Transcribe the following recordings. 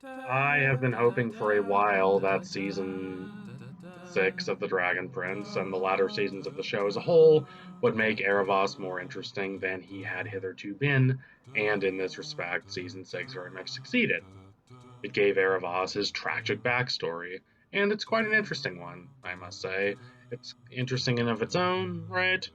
I have been hoping for a while that season 6 of The Dragon Prince and the latter seasons of the show as a whole would make Aaravos more interesting than he had hitherto been, and in this respect, season 6 very much succeeded. It gave Aaravos his tragic backstory, and it's quite an interesting one, I must say. It's interesting in of its own right,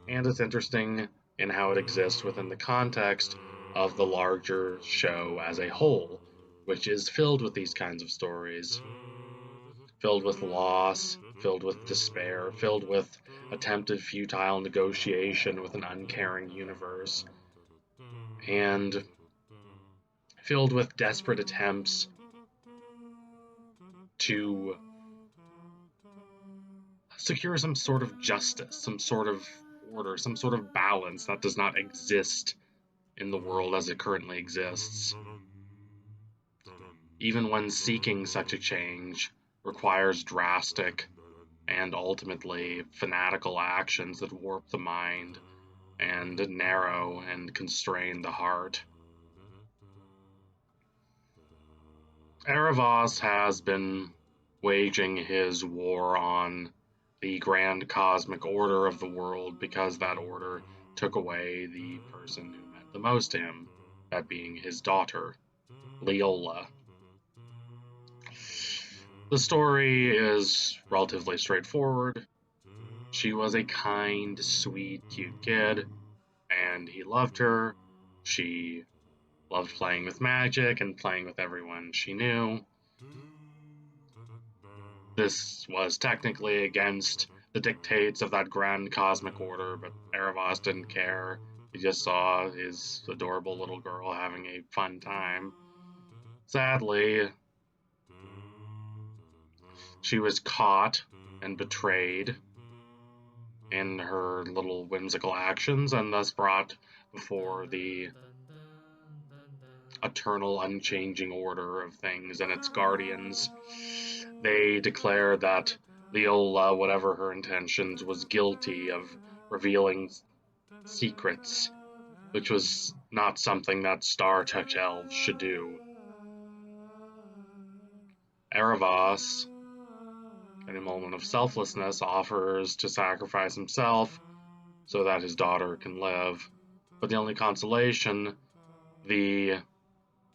and it's interesting in how it exists within the context of the larger show as a whole, which is filled with these kinds of stories, filled with loss, filled with despair, filled with attempted futile negotiation with an uncaring universe, and filled with desperate attempts to secure some sort of justice, some sort of order, some sort of balance that does not exist in the world as it currently exists. Even when seeking such a change requires drastic and ultimately fanatical actions that warp the mind and narrow and constrain the heart. Aaravos has been waging his war on the grand cosmic order of the world because that order took away the person who meant the most to him, that being his daughter, Leola. The story is relatively straightforward. She was a kind, sweet, cute kid, and he loved her. She loved playing with magic and playing with everyone she knew. This was technically against the dictates of that grand cosmic order, but Aaravos didn't care. He just saw his adorable little girl having a fun time. Sadly, she was caught and betrayed in her little whimsical actions and thus brought before the eternal, unchanging order of things and its guardians. They declare that Leola, whatever her intentions, was guilty of revealing secrets, which was not something that Star Touch elves should do. Aaravos, in a moment of selflessness, offers to sacrifice himself so that his daughter can live. But the only consolation the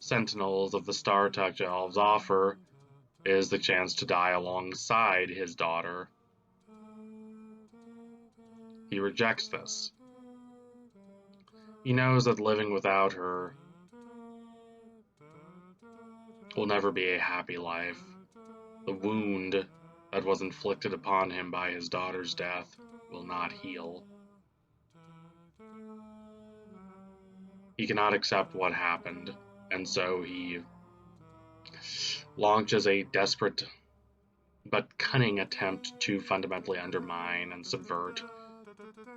sentinels of the Star Touch elves offer is the chance to die alongside his daughter. He rejects this. He knows that living without her will never be a happy life. The wound that was inflicted upon him by his daughter's death will not heal. He cannot accept what happened, and so he launches a desperate but cunning attempt to fundamentally undermine and subvert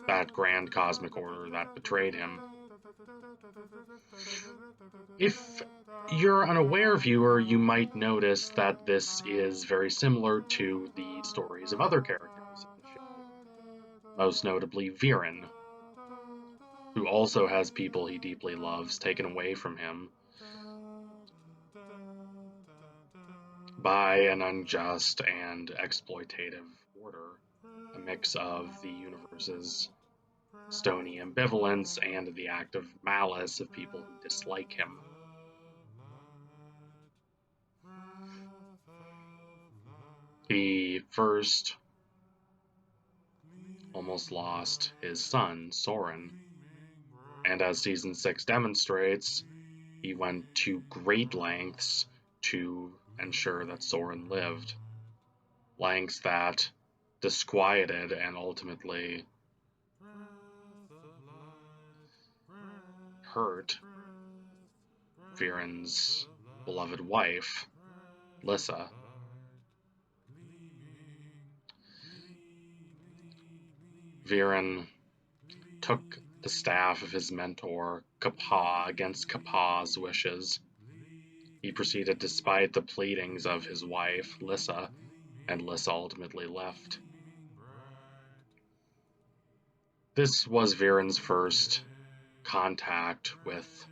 that grand cosmic order that betrayed him. If you're an unaware viewer, you might notice that this is very similar to the stories of other characters in the show, most notably Viren, who also has people he deeply loves taken away from him by an unjust and exploitative order, a mix of the universe's stony ambivalence and the active malice of people who dislike him. He first almost lost his son, Soren, and as season 6 demonstrates, he went to great lengths to ensure that Soren lived. Lengths that disquieted and ultimately hurt Viren's beloved wife, Lissa. Viren took the staff of his mentor, Kappa, against Kappa's wishes. He proceeded despite the pleadings of his wife, Lissa, and Lissa ultimately left. This was Viren's first contact with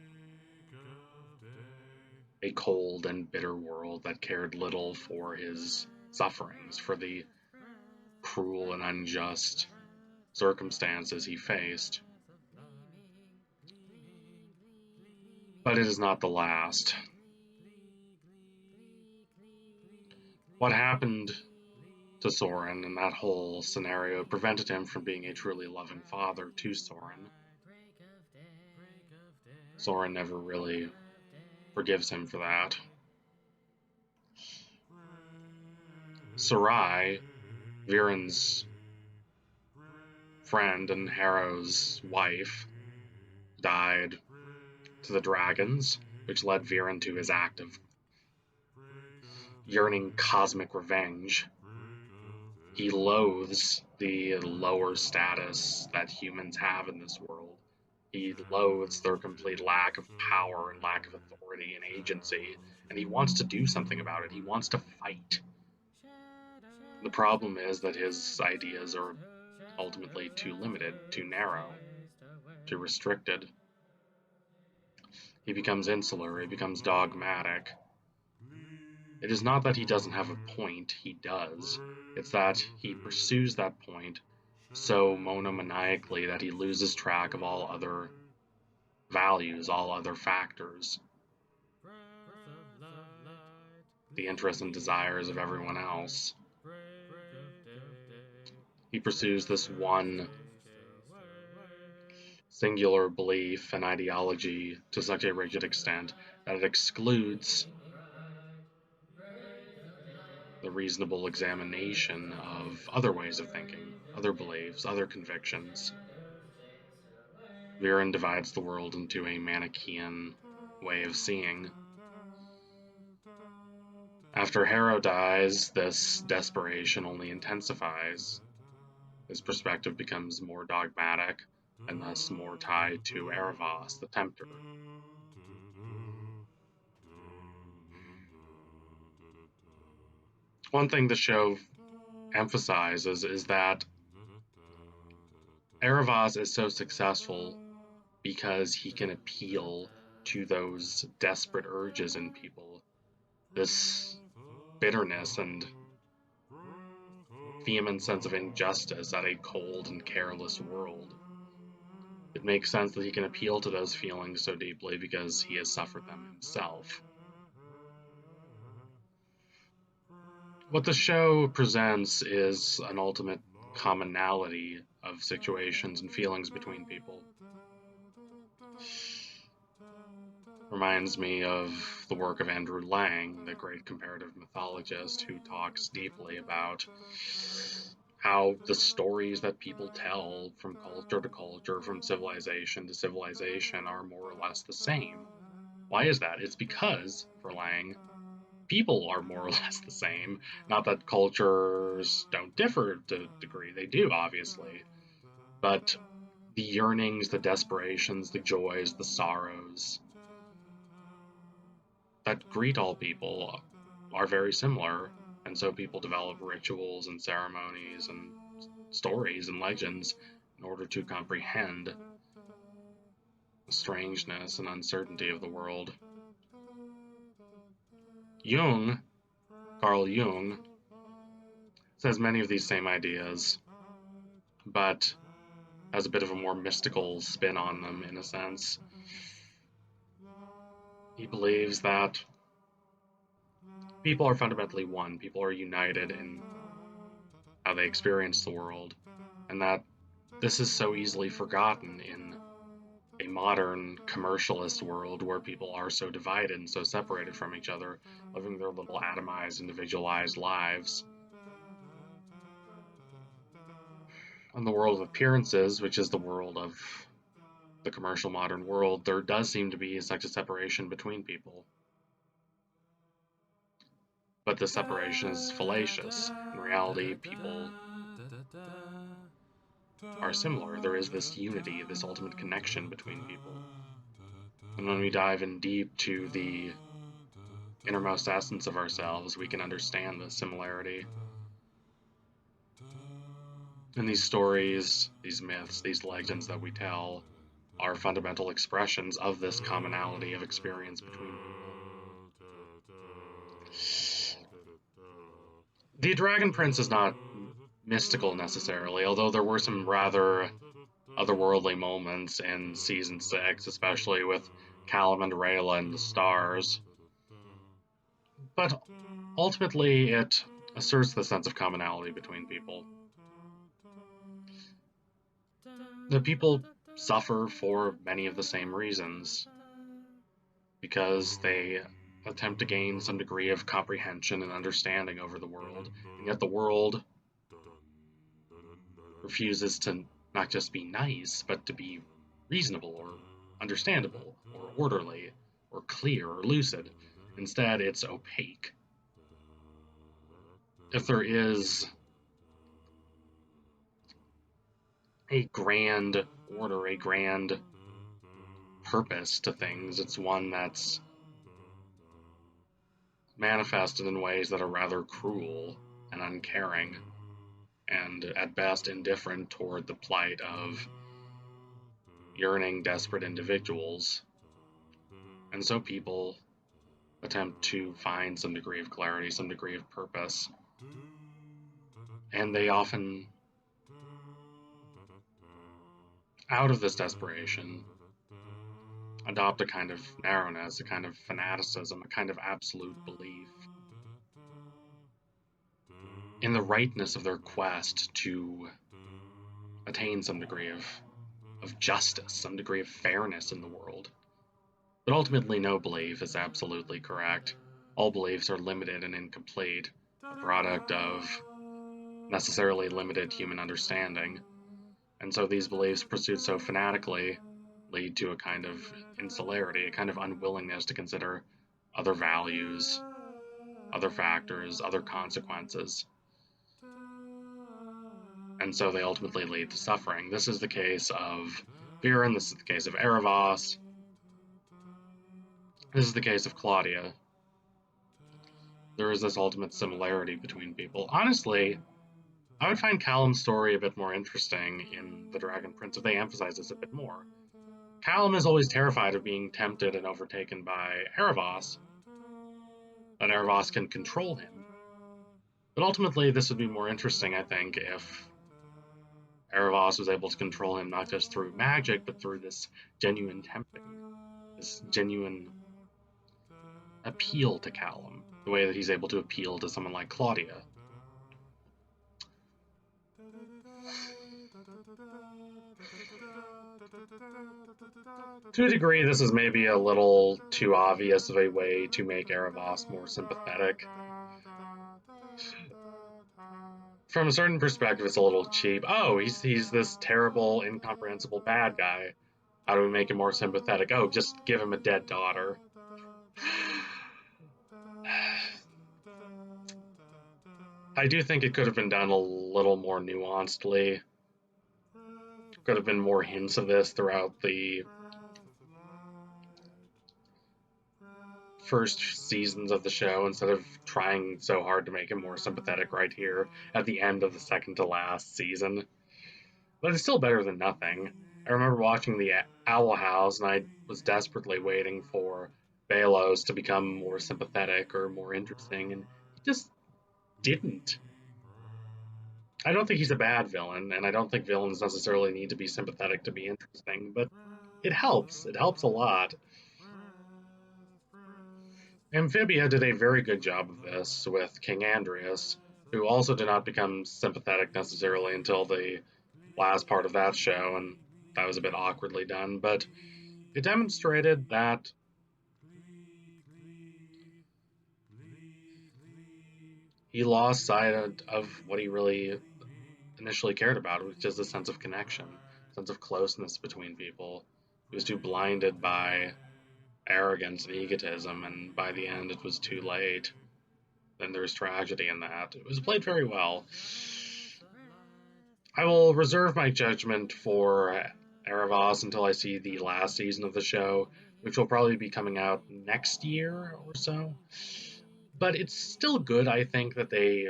a cold and bitter world that cared little for his sufferings, for the cruel and unjust circumstances he faced. But it is not the last. What happened to Soren in that whole scenario prevented him from being a truly loving father to Soren. Soren never really forgives him for that. Sarai, Viren's friend and Harrow's wife, died to the dragons, which led Viren to his act of yearning cosmic revenge. He loathes the lower status that humans have in this world. He loathes their complete lack of power and lack of authority and agency, and he wants to do something about it. He wants to fight. The problem is that his ideas are ultimately too limited, too narrow, too restricted. He becomes insular, he becomes dogmatic. It is not that he doesn't have a point, he does. It's that he pursues that point so monomaniacally that he loses track of all other values, all other factors, the interests and desires of everyone else. He pursues this one singular belief and ideology to such a rigid extent that it excludes the reasonable examination of other ways of thinking, other beliefs, other convictions. Viren divides the world into a Manichaean way of seeing. After Harrow dies, this desperation only intensifies. His perspective becomes more dogmatic and thus more tied to Aaravos, the Tempter. One thing the show emphasizes is that Aaravos is so successful because he can appeal to those desperate urges in people, this bitterness and vehement sense of injustice at a cold and careless world. It makes sense that he can appeal to those feelings so deeply because he has suffered them himself. What the show presents is an ultimate commonality of situations and feelings between people. Reminds me of the work of Andrew Lang, the great comparative mythologist who talks deeply about how the stories that people tell from culture to culture, from civilization to civilization, are more or less the same. Why is that? It's because, for Lang, people are more or less the same. Not that cultures don't differ to a degree, they do, obviously. But the yearnings, the desperations, the joys, the sorrows that greet all people are very similar. And so people develop rituals and ceremonies and stories and legends in order to comprehend the strangeness and uncertainty of the world. Jung, Carl Jung, says many of these same ideas, but has a bit of a more mystical spin on them in a sense. He believes that people are fundamentally one, people are united in how they experience the world, and that this is so easily forgotten in a modern commercialist world where people are so divided and so separated from each other, living their little atomized, individualized lives. In the world of appearances, which is the world of the commercial modern world, there does seem to be such a separation between people. But the separation is fallacious. In reality, people are similar. There is this unity, this ultimate connection between people. And when we dive in deep to the innermost essence of ourselves, we can understand the similarity. And these stories, these myths, these legends that we tell are fundamental expressions of this commonality of experience between people. The Dragon Prince is not mystical necessarily, although there were some rather otherworldly moments in season 6, especially with Callum and Rayla and the stars. But ultimately, it asserts the sense of commonality between people. The people suffer for many of the same reasons, because they attempt to gain some degree of comprehension and understanding over the world, and yet the world refuses to not just be nice, but to be reasonable or understandable or orderly or clear or lucid. Instead, it's opaque. If there is a grand order, a grand purpose to things, it's one that's manifested in ways that are rather cruel and uncaring, and at best indifferent toward the plight of yearning, desperate individuals. And so people attempt to find some degree of clarity, some degree of purpose. And they often, out of this desperation, adopt a kind of narrowness, a kind of fanaticism, a kind of absolute belief in the rightness of their quest to attain some degree of justice, some degree of fairness in the world. But ultimately, no belief is absolutely correct. All beliefs are limited and incomplete, a product of necessarily limited human understanding. And so these beliefs pursued so fanatically lead to a kind of insularity, a kind of unwillingness to consider other values, other factors, other consequences. And so they ultimately lead to suffering. This is the case of Viren, this is the case of Aaravos, this is the case of Claudia. There is this ultimate similarity between people. Honestly, I would find Callum's story a bit more interesting in The Dragon Prince if they emphasize this a bit more. Callum is always terrified of being tempted and overtaken by Aaravos, that Aaravos can control him. But ultimately, this would be more interesting, I think, if Aaravos was able to control him not just through magic, but through this genuine tempting, this genuine appeal to Callum, the way that he's able to appeal to someone like Claudia. To a degree, this is maybe a little too obvious of a way to make Aaravos more sympathetic. From a certain perspective, it's a little cheap. Oh, he's this terrible, incomprehensible bad guy. How do we make him more sympathetic? Oh, just give him a dead daughter. I do think it could have been done a little more nuancedly. Could have been more hints of this throughout the first seasons of the show instead of trying so hard to make him more sympathetic right here at the end of the second to last season. But it's still better than nothing. I remember watching the Owl House and I was desperately waiting for Balos to become more sympathetic or more interesting, and he just didn't. I don't think he's a bad villain, and I don't think villains necessarily need to be sympathetic to be interesting, but it helps. It helps a lot. Amphibia did a very good job of this with King Andreas, who also did not become sympathetic necessarily until the last part of that show, and that was a bit awkwardly done, but it demonstrated that he lost sight of what he really initially cared about, which is a sense of connection, sense of closeness between people. He was too blinded by arrogance and egotism, and by the end it was too late. Then there's tragedy in that. It was played very well. I will reserve my judgment for Aaravos until I see the last season of the show, which will probably be coming out next year or so. But it's still good, I think, that they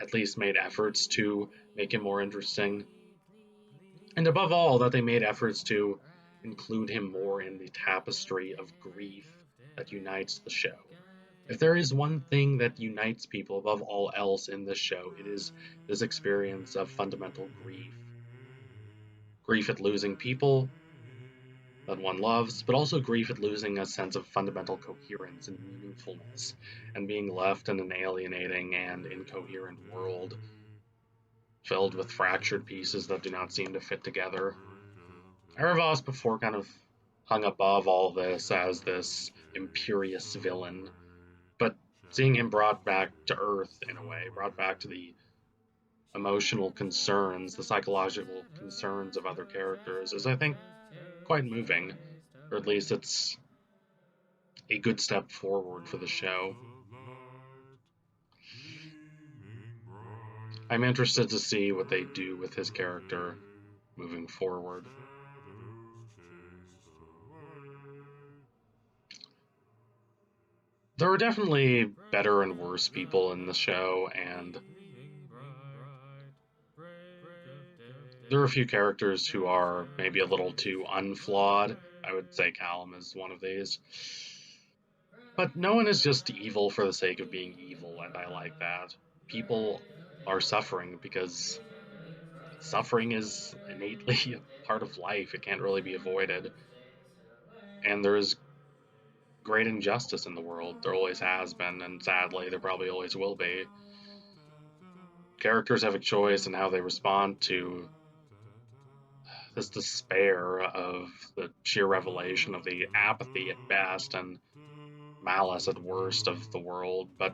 at least made efforts to make him more interesting. And above all, that they made efforts to include him more in the tapestry of grief that unites the show. If there is one thing that unites people above all else in this show, it is this experience of fundamental grief. Grief at losing people that one loves, but also grief at losing a sense of fundamental coherence and meaningfulness, and being left in an alienating and incoherent world filled with fractured pieces that do not seem to fit together. Aaravos before kind of hung above all this as this imperious villain, but seeing him brought back to Earth in a way, brought back to the emotional concerns, the psychological concerns of other characters, is I think quite moving, or at least it's a good step forward for the show. I'm interested to see what they do with his character moving forward. There are definitely better and worse people in the show, and there are a few characters who are maybe a little too unflawed. I would say Callum is one of these. But no one is just evil for the sake of being evil, and I like that. People are suffering because suffering is innately a part of life. It can't really be avoided. And there is great injustice in the world. There always has been, and sadly, there probably always will be. Characters have a choice in how they respond to this despair of the sheer revelation of the apathy at best and malice at worst of the world, but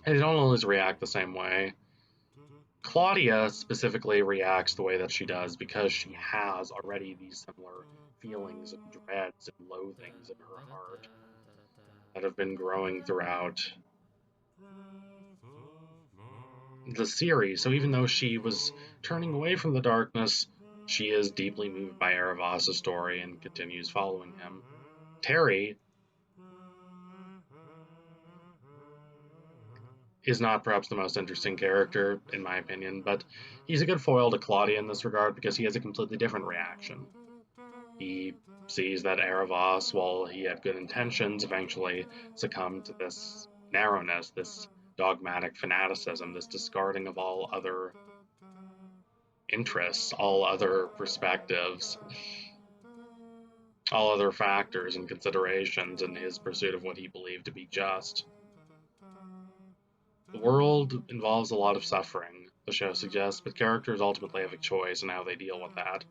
they don't always react the same way. Claudia specifically reacts the way that she does because she has already these similar feelings and dreads and loathings in her heart that have been growing throughout the series. So even though she was turning away from the darkness, she is deeply moved by Erebos' story and continues following him. Terry is not perhaps the most interesting character, in my opinion, but he's a good foil to Claudia in this regard because he has a completely different reaction. He sees that Aaravos, while he had good intentions, eventually succumbed to this narrowness, this dogmatic fanaticism, this discarding of all other interests, all other perspectives, all other factors and considerations in his pursuit of what he believed to be just. The world involves a lot of suffering, the show suggests, but characters ultimately have a choice in how they deal with that.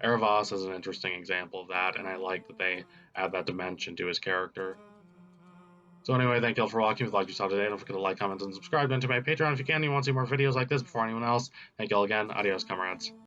Aaravos is an interesting example of that, and I like that they add that dimension to his character. So anyway, thank you all for watching. If you liked what you saw today, don't forget to like, comment, and subscribe. And to my Patreon if you can. You want to see more videos like this before anyone else. Thank you all again. Adios, comrades.